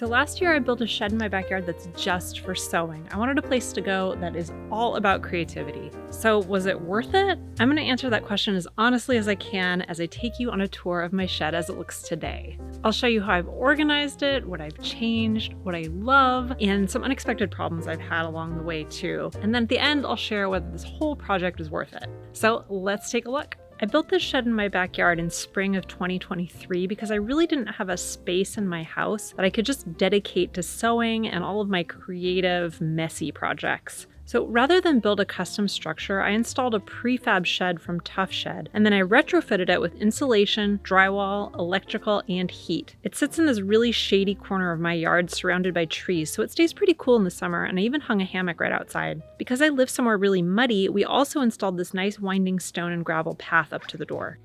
So last year I built a shed in my backyard that's just for sewing. I wanted a place to go that is all about creativity. So was it worth it? I'm going to answer that question as honestly as I can as I take you on a tour of my shed as it looks today. I'll show you how I've organized it, what I've changed, what I love, and some unexpected problems I've had along the way too. And then at the end, I'll share whether this whole project is worth it. So let's take a look. I built this shed in my backyard in spring of 2023 because I really didn't have a space in my house that I could just dedicate to sewing and all of my creative, messy projects. So rather than build a custom structure, I installed a prefab shed from Tough Shed, and then I retrofitted it with insulation, drywall, electrical, and heat. It sits in this really shady corner of my yard surrounded by trees, so it stays pretty cool in the summer, and I even hung a hammock right outside. Because I live somewhere really muddy, we also installed this nice winding stone and gravel path up to the door.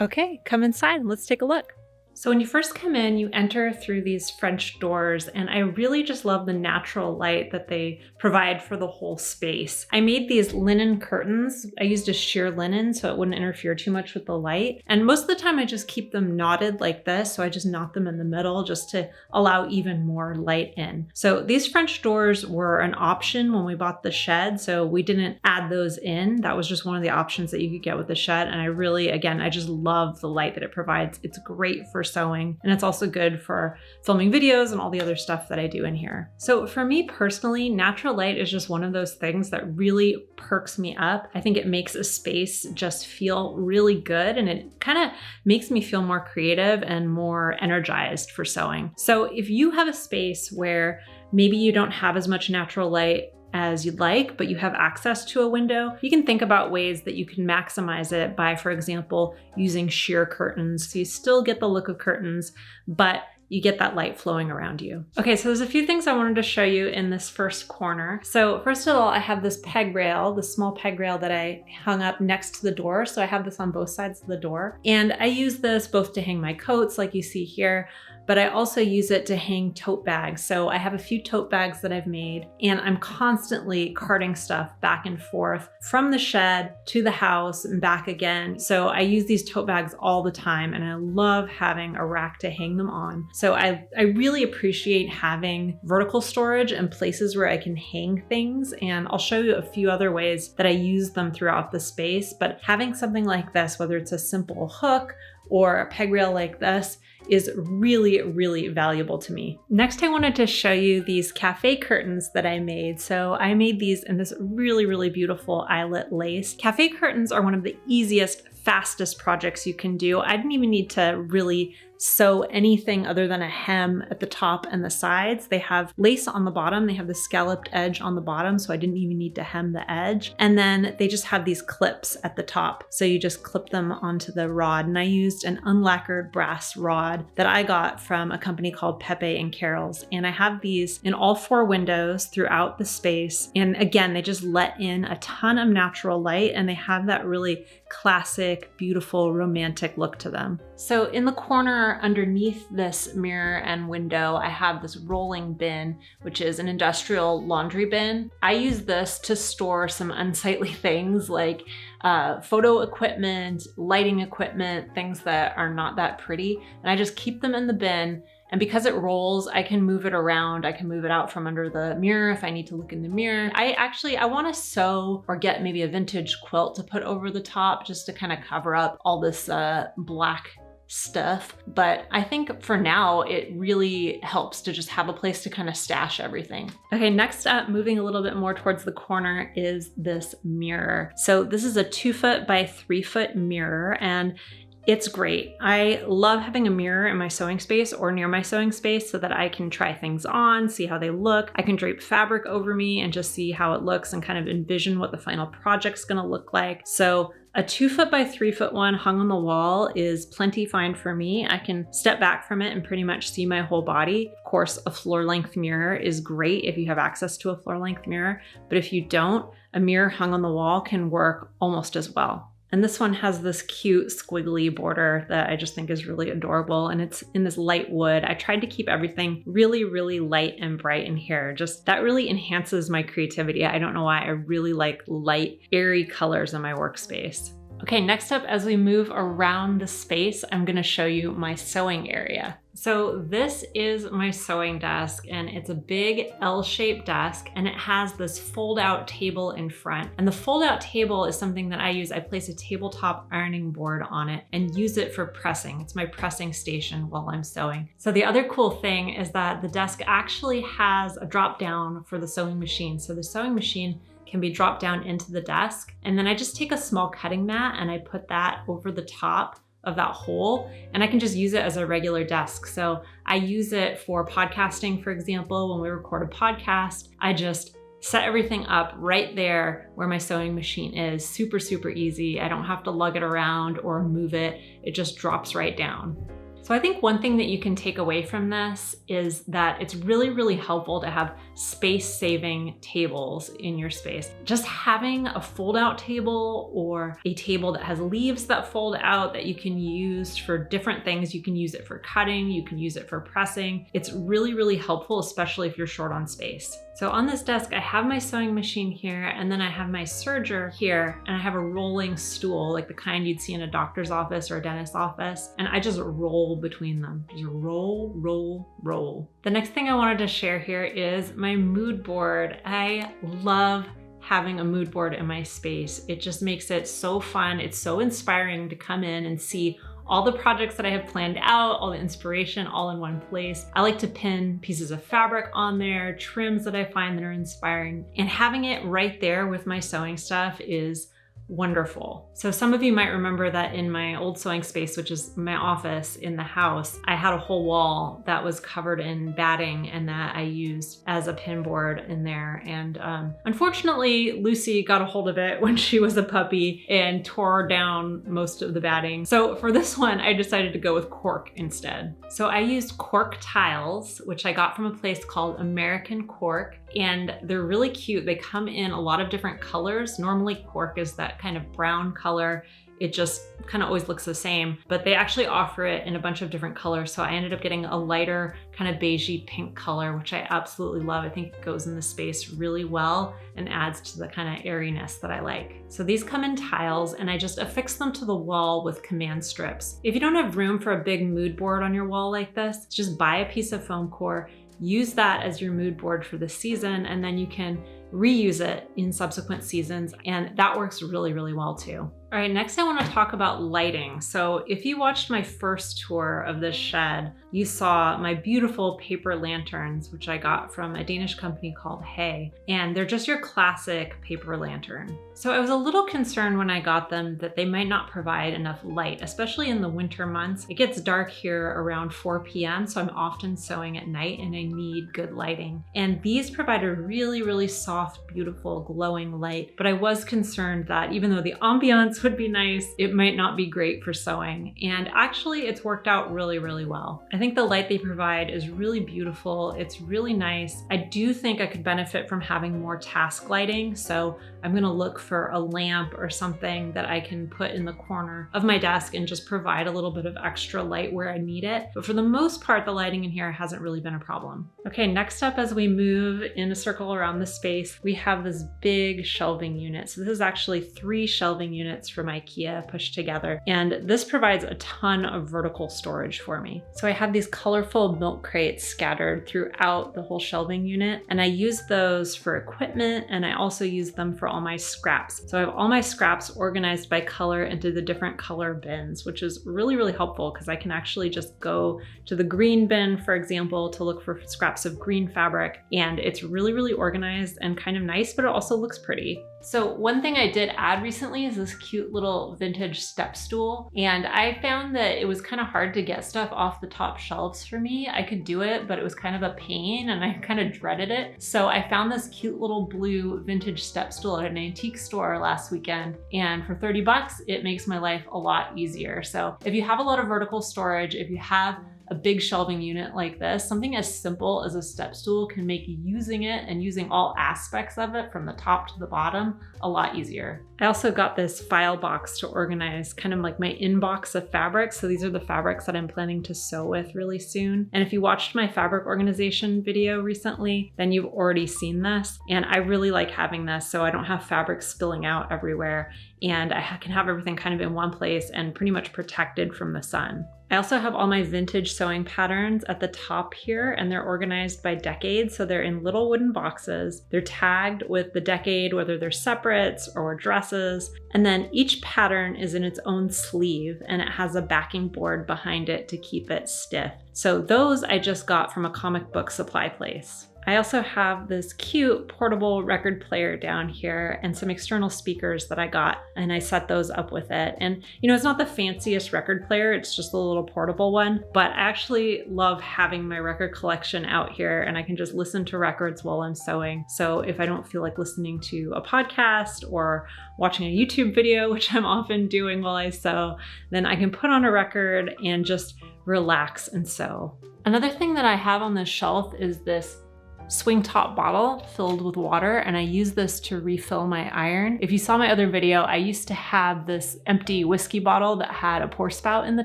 Okay, come inside and let's take a look. So when you first come in, you enter through these French doors, and I really just love the natural light that they provide for the whole space. I made these linen curtains. I used a sheer linen so it wouldn't interfere too much with the light. And most of the time I just keep them knotted like this. So I just knot them in the middle just to allow even more light in. So these French doors were an option when we bought the shed. So we didn't add those in. That was just one of the options that you could get with the shed. And I really, again, I just love the light that it provides. It's great for sewing, and it's also good for filming videos and all the other stuff that I do in here. So for me personally, natural light is just one of those things that really perks me up. I think it makes a space just feel really good, and it kind of makes me feel more creative and more energized for sewing. So if you have a space where maybe you don't have as much natural light as you'd like, but you have access to a window, you can think about ways that you can maximize it by, for example, using sheer curtains. So you still get the look of curtains, but you get that light flowing around you. Okay, so there's a few things I wanted to show you in this first corner. So first of all, I have this peg rail, the small peg rail that I hung up next to the door. So I have this on both sides of the door. And I use this both to hang my coats like you see here, but I also use it to hang tote bags. So I have a few tote bags that I've made, and I'm constantly carting stuff back and forth from the shed to the house and back again. So I use these tote bags all the time, and I love having a rack to hang them on. So I really appreciate having vertical storage and places where I can hang things. And I'll show you a few other ways that I use them throughout the space, but having something like this, whether it's a simple hook or a peg rail like this, is really, really valuable to me. Next, I wanted to show you these cafe curtains that I made. So I made these in this really, really beautiful eyelet lace. Cafe curtains are one of the easiest, fastest projects you can do. I didn't even need to really sew anything other than a hem at the top and the sides. They have lace on the bottom. They have the scalloped edge on the bottom, so I didn't even need to hem the edge. And then they just have these clips at the top. So you just clip them onto the rod. And I used an unlacquered brass rod that I got from a company called Pepe and Carol's. And I have these in all 4 windows throughout the space. And again, they just let in a ton of natural light, and they have that really classic, beautiful, romantic look to them. So in the corner underneath this mirror and window, I have this rolling bin, which is an industrial laundry bin. I use this to store some unsightly things like photo equipment, lighting equipment, things that are not that pretty. And I just keep them in the bin. And because it rolls, I can move it around. I can move it out from under the mirror if I need to look in the mirror. I want to sew or get maybe a vintage quilt to put over the top just to kind of cover up all this black stuff. But I think for now, it really helps to just have a place to kind of stash everything. Okay, next up, moving a little bit more towards the corner, is this mirror. So this is a 2-foot by 3-foot mirror, and it's great. I love having a mirror in my sewing space or near my sewing space so that I can try things on, see how they look. I can drape fabric over me and just see how it looks and kind of envision what the final project's gonna look like. So a 2-foot by 3-foot one hung on the wall is plenty fine for me. I can step back from it and pretty much see my whole body. Of course, a floor-length mirror is great if you have access to a floor-length mirror, but if you don't, a mirror hung on the wall can work almost as well. And this one has this cute squiggly border that I just think is really adorable. And it's in this light wood. I tried to keep everything really, really light and bright in here. Just that really enhances my creativity. I don't know why. I really like light, airy colors in my workspace. Okay, next up, as we move around the space, I'm gonna show you my sewing area. So this is my sewing desk, and it's a big L-shaped desk, and it has this fold-out table in front. And the fold-out table is something that I use. I place a tabletop ironing board on it and use it for pressing. It's my pressing station while I'm sewing. So the other cool thing is that the desk actually has a drop down for the sewing machine. So the sewing machine can be dropped down into the desk. And then I just take a small cutting mat and I put that over the top of that hole, and I can just use it as a regular desk. So I use it for podcasting, for example. When we record a podcast, I just set everything up right there where my sewing machine is. Super, super easy. I don't have to lug it around or move it. It just drops right down. So I think one thing that you can take away from this is that it's really, really helpful to have space-saving tables in your space. Just having a fold-out table or a table that has leaves that fold out that you can use for different things. You can use it for cutting, you can use it for pressing. It's really, really helpful, especially if you're short on space. So on this desk, I have my sewing machine here, and then I have my serger here, and I have a rolling stool, like the kind you'd see in a doctor's office or a dentist's office, and I just roll between them. Just roll, roll, roll. The next thing I wanted to share here is my mood board. I love having a mood board in my space. It just makes it so fun. It's so inspiring to come in and see all the projects that I have planned out, all the inspiration, all in one place. I like to pin pieces of fabric on there, trims that I find that are inspiring, and having it right there with my sewing stuff is wonderful. So some of you might remember that in my old sewing space, which is my office in the house, I had a whole wall that was covered in batting and that I used as a pin board in there. And unfortunately, Lucy got a hold of it when she was a puppy and tore down most of the batting. So for this one, I decided to go with cork instead. So I used cork tiles, which I got from a place called American Cork, and they're really cute. They come in a lot of different colors. Normally cork is that kind of brown color. It just kind of always looks the same, but they actually offer it in a bunch of different colors. So I ended up getting a lighter kind of beigey pink color, which I absolutely love. I think it goes in the space really well and adds to the kind of airiness that I like. So these come in tiles, and I just affix them to the wall with command strips. If you don't have room for a big mood board on your wall like this, just buy a piece of foam core, use that as your mood board for the season, and then you can reuse it in subsequent seasons, and that works really, really well too. All right, next I want to talk about lighting. So if you watched my first tour of this shed, you saw my beautiful paper lanterns, which I got from a Danish company called Hay, and they're just your classic paper lantern. So I was a little concerned when I got them that they might not provide enough light, especially in the winter months. It gets dark here around 4 p.m., so I'm often sewing at night and I need good lighting. And these provide a really, really soft, beautiful, glowing light, but I was concerned that even though the ambiance would be nice, it might not be great for sewing. And actually it's worked out really, really well. I think the light they provide is really beautiful. It's really nice. I do think I could benefit from having more task lighting. So I'm gonna look for a lamp or something that I can put in the corner of my desk and just provide a little bit of extra light where I need it. But for the most part, the lighting in here hasn't really been a problem. Okay, next up, as we move in a circle around the space, we have this big shelving unit. So this is actually 3 shelving units from IKEA pushed together. And this provides a ton of vertical storage for me. So I have these colorful milk crates scattered throughout the whole shelving unit. And I use those for equipment, and I also use them for all my scraps. So I have all my scraps organized by color into the different color bins, which is really, really helpful because I can actually just go to the green bin, for example, to look for scraps of green fabric. And it's really, really organized and kind of nice, but it also looks pretty. So one thing I did add recently is this cute little vintage step stool. And I found that it was kind of hard to get stuff off the top shelves for me. I could do it, but it was kind of a pain and I kind of dreaded it. So I found this cute little blue vintage step stool at an antique store last weekend. And for 30 bucks, it makes my life a lot easier. So if you have a lot of vertical storage, if you have a big shelving unit like this, something as simple as a step stool can make using it and using all aspects of it from the top to the bottom a lot easier. I also got this file box to organize kind of like my inbox of fabrics. So these are the fabrics that I'm planning to sew with really soon. And if you watched my fabric organization video recently, then you've already seen this. And I really like having this so I don't have fabric spilling out everywhere. And I can have everything kind of in one place and pretty much protected from the sun. I also have all my vintage sewing patterns at the top here, and they're organized by decade. So they're in little wooden boxes. They're tagged with the decade, whether they're separates or dresses. And then each pattern is in its own sleeve, and it has a backing board behind it to keep it stiff. So those I just got from a comic book supply place. I also have this cute portable record player down here and some external speakers that I got, and I set those up with it. And it's not the fanciest record player, it's just a little portable one, but I actually love having my record collection out here, and I can just listen to records while I'm sewing. So if I don't feel like listening to a podcast or watching a YouTube video, which I'm often doing while I sew, then I can put on a record and just relax and sew. Another thing that I have on this shelf is this swing top bottle filled with water, and I use this to refill my iron. If you saw my other video, I used to have this empty whiskey bottle that had a pour spout in the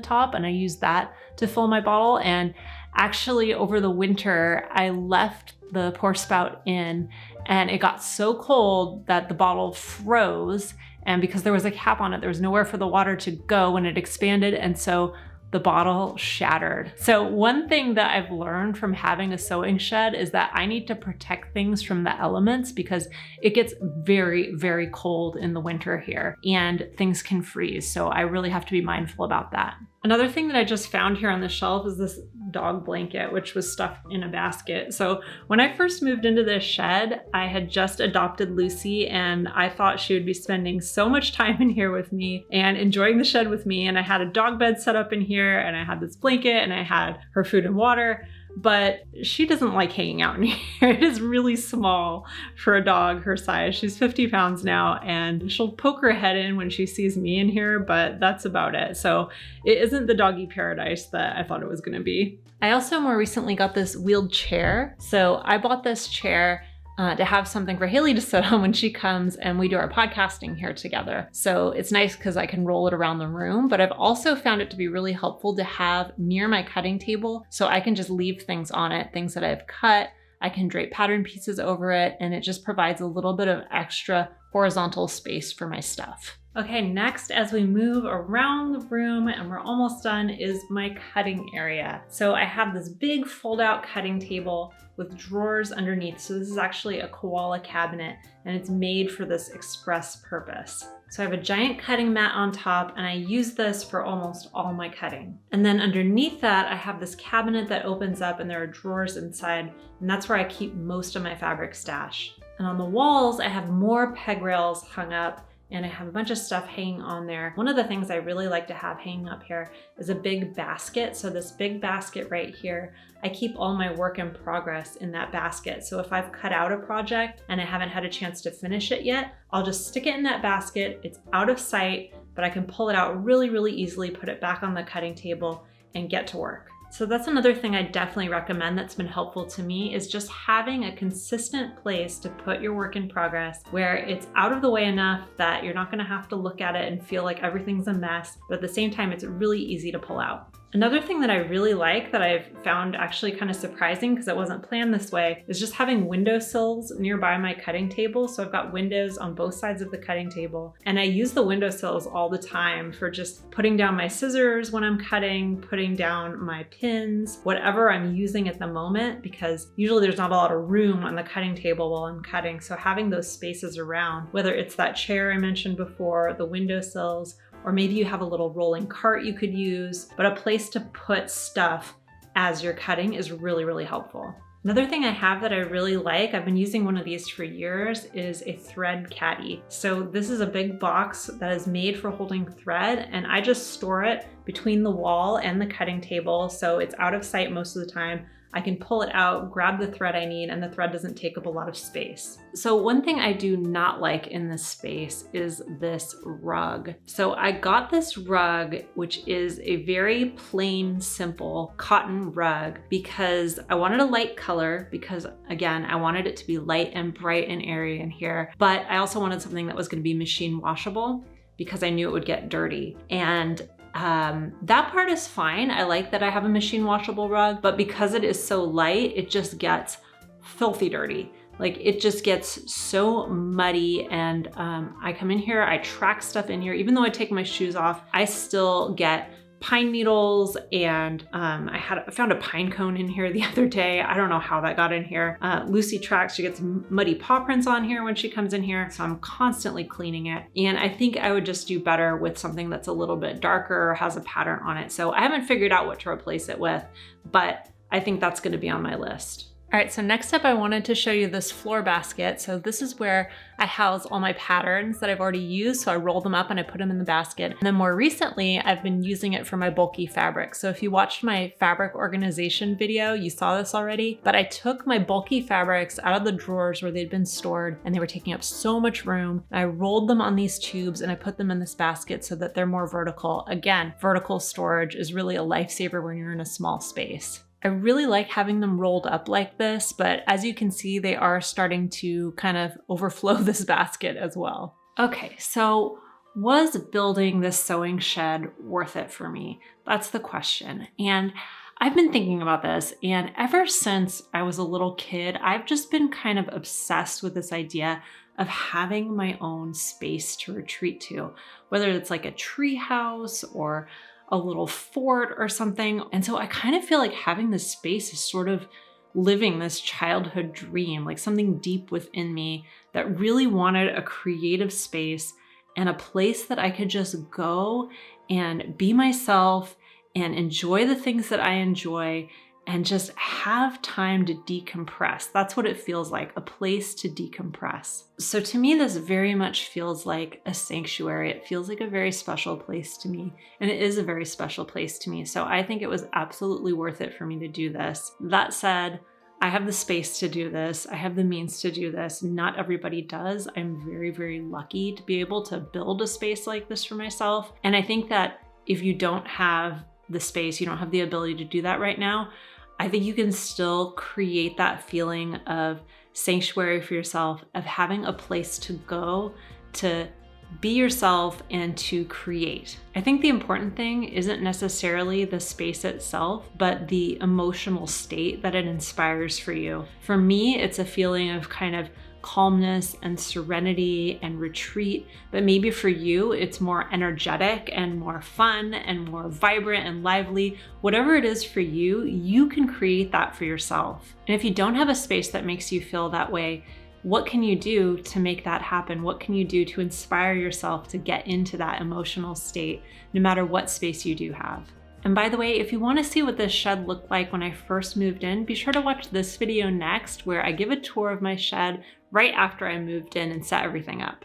top, and I used that to fill my bottle. And actually over the winter, I left the pour spout in, and it got so cold that the bottle froze. And because there was a cap on it, there was nowhere for the water to go when it expanded. And so the bottle shattered. So one thing that I've learned from having a sewing shed is that I need to protect things from the elements, because it gets very, very cold in the winter here and things can freeze. So I really have to be mindful about that. Another thing that I just found here on the shelf is this dog blanket, which was stuffed in a basket. So when I first moved into this shed, I had just adopted Lucy, and I thought she would be spending so much time in here with me and enjoying the shed with me. And I had a dog bed set up in here, and I had this blanket, and I had her food and water. But she doesn't like hanging out in here. It is really small for a dog her size. She's 50 pounds now, and she'll poke her head in when she sees me in here, but that's about it. So it isn't the doggy paradise that I thought it was gonna be. I also more recently got this wheeled chair. So I bought this chair to have something for Haley to sit on when she comes and we do our podcasting here together. So it's nice because I can roll it around the room, but I've also found it to be really helpful to have near my cutting table, so I can just leave things on it, things that I've cut. I can drape pattern pieces over it, and it just provides a little bit of extra horizontal space for my stuff. Okay, next, as we move around the room and we're almost done, is my cutting area. So I have this big fold-out cutting table with drawers underneath. So this is actually a koala cabinet, and it's made for this express purpose. So I have a giant cutting mat on top, and I use this for almost all my cutting. And then underneath that, I have this cabinet that opens up, and there are drawers inside, and that's where I keep most of my fabric stash. And on the walls, I have more peg rails hung up, and I have a bunch of stuff hanging on there. One of the things I really like to have hanging up here is a big basket. So this big basket right here, I keep all my work in progress in that basket. So if I've cut out a project and I haven't had a chance to finish it yet, I'll just stick it in that basket. It's out of sight, but I can pull it out really, really easily, put it back on the cutting table, and get to work. So that's another thing I definitely recommend that's been helpful to me, is just having a consistent place to put your work in progress where it's out of the way enough that you're not gonna have to look at it and feel like everything's a mess, but at the same time, it's really easy to pull out. Another thing that I really like that I've found actually kind of surprising, because it wasn't planned this way, is just having windowsills nearby my cutting table. So I've got windows on both sides of the cutting table, and I use the windowsills all the time for just putting down my scissors when I'm cutting, putting down my pins, whatever I'm using at the moment, because usually there's not a lot of room on the cutting table while I'm cutting. So having those spaces around, whether it's that chair I mentioned before, the windowsills, or maybe you have a little rolling cart you could use, but a place to put stuff as you're cutting is really, really helpful. Another thing I have that I really like, I've been using one of these for years, is a thread caddy. So this is a big box that is made for holding thread, and I just store it between the wall and the cutting table, so it's out of sight most of the time. I can pull it out, grab the thread I need, and the thread doesn't take up a lot of space. So one thing I do not like in this space is this rug. So I got this rug, which is a very plain, simple cotton rug, because I wanted a light color, because again, I wanted it to be light and bright and airy in here, but I also wanted something that was gonna be machine washable, because I knew it would get dirty. And that part is fine. I like that I have a machine washable rug, but because it is so light, it just gets filthy dirty. Like, it just gets so muddy, and I come in here, I track stuff in here. Even though I take my shoes off, I still get pine needles, and I found a pine cone in here the other day. I don't know how that got in here. Lucy tracks, she gets muddy paw prints on here when she comes in here, so I'm constantly cleaning it. And I think I would just do better with something that's a little bit darker or has a pattern on it. So I haven't figured out what to replace it with, but I think that's gonna be on my list. All right, so next up I wanted to show you this floor basket. So this is where I house all my patterns that I've already used. So I roll them up and I put them in the basket. And then more recently, I've been using it for my bulky fabric. So if you watched my fabric organization video, you saw this already, but I took my bulky fabrics out of the drawers where they'd been stored and they were taking up so much room. I rolled them on these tubes and I put them in this basket so that they're more vertical. Again, vertical storage is really a lifesaver when you're in a small space. I really like having them rolled up like this, but as you can see, they are starting to kind of overflow this basket as well. Okay, so was building this sewing shed worth it for me? That's the question. And I've been thinking about this, and ever since I was a little kid, I've just been kind of obsessed with this idea of having my own space to retreat to, whether it's like a tree house or a little fort or something. And so I kind of feel like having this space is sort of living this childhood dream, like something deep within me that really wanted a creative space and a place that I could just go and be myself and enjoy the things that I enjoy and just have time to decompress. That's what it feels like, a place to decompress. So to me, this very much feels like a sanctuary. It feels like a very special place to me, and it is a very special place to me. So I think it was absolutely worth it for me to do this. That said, I have the space to do this. I have the means to do this. Not everybody does. I'm very, very lucky to be able to build a space like this for myself. And I think that if you don't have the space, you don't have the ability to do that right now, I think you can still create that feeling of sanctuary for yourself, of having a place to go to be yourself and to create. I think the important thing isn't necessarily the space itself, but the emotional state that it inspires for you. For me, it's a feeling of kind of calmness and serenity and retreat, but maybe for you, it's more energetic and more fun and more vibrant and lively. Whatever it is for you, you can create that for yourself. And if you don't have a space that makes you feel that way, what can you do to make that happen? What can you do to inspire yourself to get into that emotional state, no matter what space you do have? And by the way, if you want to see what this shed looked like when I first moved in, be sure to watch this video next, where I give a tour of my shed right after I moved in and set everything up.